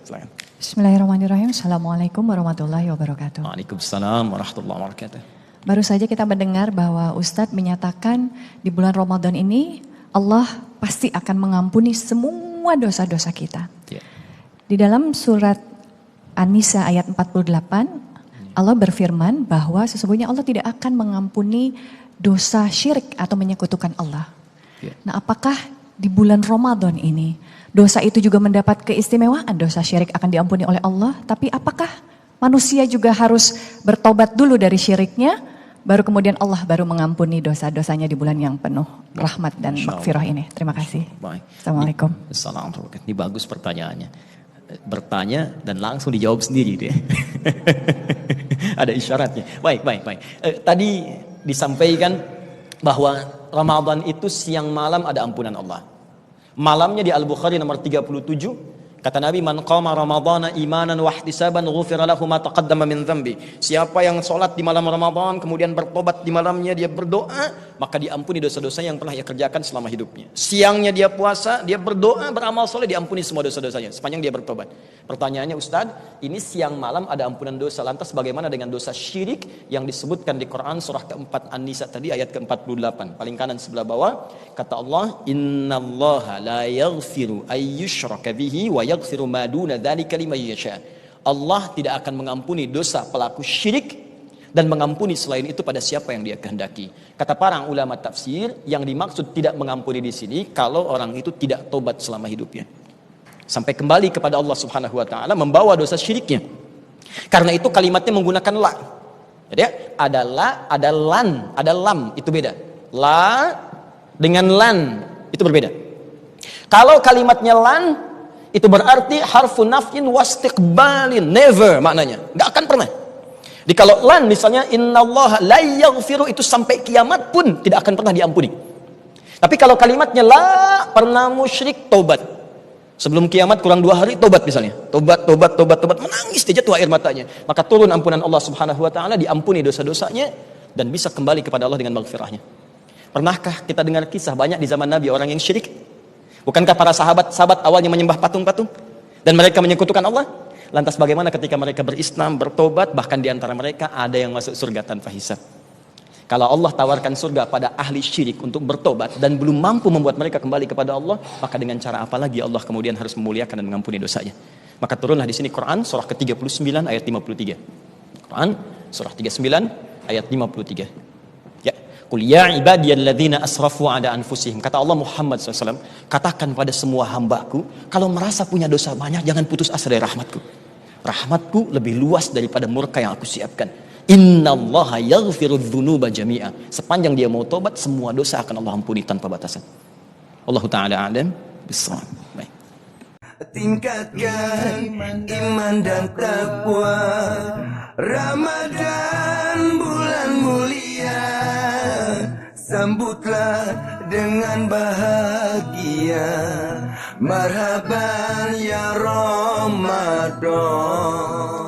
Silakan. Bismillahirrahmanirrahim. Assalamualaikum warahmatullahi wabarakatuh. Waalaikumsalam warahmatullahi wabarakatuh. Baru saja kita mendengar bahwa Ustadz menyatakan di bulan Ramadan ini Allah pasti akan mengampuni semua dosa-dosa kita. Ya. Di dalam surat An-Nisa ayat 48, Allah berfirman bahwa sesungguhnya Allah tidak akan mengampuni dosa syirik atau menyekutukan Allah. Ya. Nah, apakah di bulan Ramadan ini dosa itu juga mendapat keistimewaan? Dosa syirik akan diampuni oleh Allah, tapi apakah manusia juga harus bertobat dulu dari syiriknya, baru kemudian Allah baru mengampuni dosa-dosanya di bulan yang penuh rahmat dan maghfirah ini? Terima kasih. Baik. Assalamualaikum. Assalamualaikum. Ini bagus pertanyaannya. Bertanya dan langsung dijawab sendiri deh. Ada isyaratnya. Baik. Tadi disampaikan bahwa Ramadan itu siang malam ada ampunan Allah. Malamnya di Al-Bukhari nomor 37, kata Nabi, man qama ramadhana imanan wa ihtisaban ghufira lahu ma taqaddama min dhanbi. Siapa yang sholat di malam Ramadan kemudian bertobat di malamnya, dia berdoa, maka diampuni dosa-dosa yang pernah ia kerjakan selama hidupnya. Siangnya dia puasa, dia berdoa, beramal soleh, diampuni semua dosa-dosanya sepanjang dia bertobat. Pertanyaannya, Ustaz, ini siang malam ada ampunan dosa, lantas bagaimana dengan dosa syirik yang disebutkan di Quran surah keempat An-Nisa tadi ayat ke-48 paling kanan sebelah bawah, kata Allah, innallaha la yaghfiru ayyushraka bihi wa yaghfiru ma duna dzalika liman yasha. Allah tidak akan mengampuni dosa pelaku syirik dan mengampuni selain itu pada siapa yang dia kehendaki. Kata para ulama tafsir, yang dimaksud tidak mengampuni di sini kalau orang itu tidak tobat selama hidupnya, sampai kembali kepada Allah Subhanahu wa taala, membawa dosa syiriknya. Karena itu kalimatnya menggunakan la. Jadi ada la, ada lan, ada lam, itu beda. La dengan lan itu berbeda. Kalau kalimatnya lan, itu berarti harfu nafyin wastiqbalin, never maknanya, nggak akan pernah. Jadi kalau lan misalnya innallaha la yaghfiru, itu sampai kiamat pun tidak akan pernah diampuni. Tapi kalau kalimatnya la, pernah musyrik, tobat. Sebelum kiamat kurang 2 hari tobat misalnya. Tobat, menangis dia jatuh air matanya. Maka turun ampunan Allah Subhanahu wa taala, diampuni dosa-dosanya dan bisa kembali kepada Allah dengan maghfirahnya. Pernahkah kita dengar kisah banyak di zaman Nabi orang yang syirik? Bukankah para sahabat awalnya menyembah patung-patung dan mereka menyekutukan Allah? Lantas bagaimana ketika mereka berislam, bertobat, bahkan di antara mereka ada yang masuk surga tanpa hisab? Kalau Allah tawarkan surga pada ahli syirik untuk bertobat dan belum mampu membuat mereka kembali kepada Allah, maka dengan cara apa lagi Allah kemudian harus memuliakan dan mengampuni dosanya? Maka turunlah di sini Quran surah ke-39 ayat 53. Quran surah 39 ayat 53. Ya, qul ya ibadiyalladzina asrafu ala anfusihim. Kata Allah Muhammad SAW, katakan pada semua hambaku, kalau merasa punya dosa banyak, jangan putus asa dari rahmatku. Rahmatku lebih luas daripada murka yang aku siapkan. Innallaha yaghfiru dzunuba jami'a. Sepanjang dia mau tobat, semua dosa akan Allah ampuni tanpa batasan. Allahu taala a'lam bissawab. Baik. Tingkatkan iman dan takwa. Ramadan bulan mulia, sambutlah dengan bahagia. Marhaban ya Ramadan.